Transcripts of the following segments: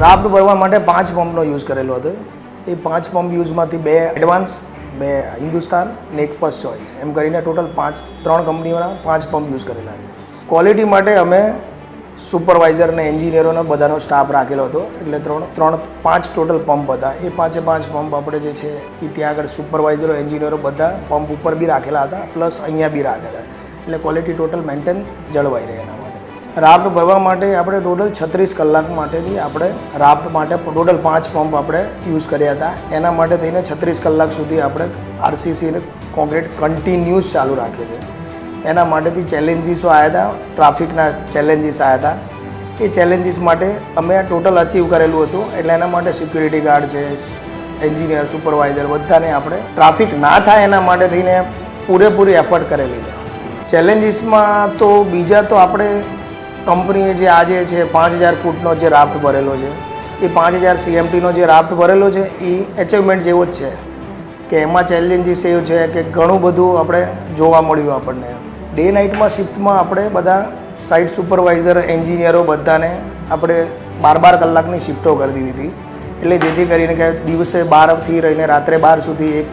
Raft ભરવા માટે 5 પંપનો use કરેલો હતો. એ 5 પંપ યુઝમાંથી 2 એડવાન્સ, 2 હિન્દુસ્તાન અને 1 ફર્સ્ટ ચોઇસ, એમ કરીને ટોટલ 3 કંપનીઓના 5 પંપ યુઝ કરેલા છે. ક્વોલિટી માટે અમે સુપરવાઇઝર અને એન્જિનિયરોનો બધાનો સ્ટાફ રાખેલો હતો. એટલે 5 ટોટલ પંપ હતા. એ 5 પંપ આપણે જે છે એ ત્યાં આગળ સુપરવાઇઝરો, એન્જિનિયરો બધા પંપ ઉપર બી રાખેલા હતા, પ્લસ અહીંયા બી રાખ્યા હતા. એટલે ક્વોલિટી ટોટલ મેન્ટેન જળવાઈ રહે એના માટે. રાફ્ટ ભરવા માટે આપણે ટોટલ 36 કલાક માટેથી આપણે રાફ્ટ માટે ટોટલ 5 પંપ આપણે યુઝ કર્યા હતા. એના માટે થઈને 36 કલાક સુધી આપણે આરસીસી અને કોન્ક્રીટ કન્ટિન્યુઅસ ચાલુ રાખે છે. એના માટેથી ચેલેન્જીસો આવ્યા હતા, ટ્રાફિકના ચેલેન્જીસ આવ્યા હતા. એ ચેલેન્જીસ માટે અમે ટોટલ અચીવ કરેલું હતું. એટલે એના માટે સિક્યુરિટી ગાર્ડ છે, એન્જિનિયર, સુપરવાઇઝર બધાને આપણે ટ્રાફિક ના થાય એના માટે થઈને પૂરેપૂરી એફર્ટ કરેલી છે. ચેલેન્જીસમાં તો બીજા તો આપણે કંપનીએ જે આજે છે 5000 ફૂટનો જે રાફ્ટ ભરેલો છે, એ 5000 CMTનો જે રાફ્ટ ભરેલો છે એ એચિવમેન્ટ જેવો જ છે. કે એમાં ચેલેન્જીસ એવું છે કે ઘણું બધું આપણે જોવા મળ્યું આપણને. ડે નાઇટમાં શિફ્ટમાં આપણે બધા સાઇટ સુપરવાઇઝર, એન્જિનિયરો બધાને આપણે 12 કલાકની શિફ્ટો કરી દીધી હતી. એટલે જેથી કરીને કે દિવસે 12થી રહીને રાત્રે 12 સુધી એક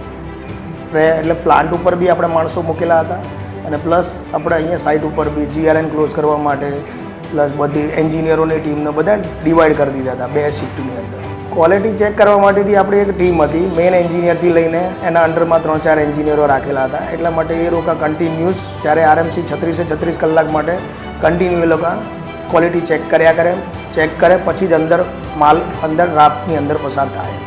રહે. એટલે પ્લાન્ટ ઉપર બી આપણે માણસો મૂકેલા હતા અને પ્લસ આપણે અહીંયા સાઇટ ઉપર બી GRN ક્લોઝ કરવા માટે પ્લસ બધી એન્જિનિયરોની ટીમને બધા ડિવાઈડ કરી દીધા હતા 2 શિફ્ટની અંદર. ક્વોલિટી ચેક કરવા માટેથી આપણી એક ટીમ હતી, મેઇન એન્જિનિયરથી લઈને એના અંડરમાં 3-4 એન્જિનિયરો રાખેલા હતા. એટલા માટે એ લોકો કન્ટિન્યુઅસ જ્યારે RMC 36 કલાક માટે કન્ટિન્યુ એ લોકો ક્વોલિટી ચેક કર્યા કરે, ચેક કરે પછી જ અંદર માલ અંદર રાફ્ટની અંદર પસાર થાય.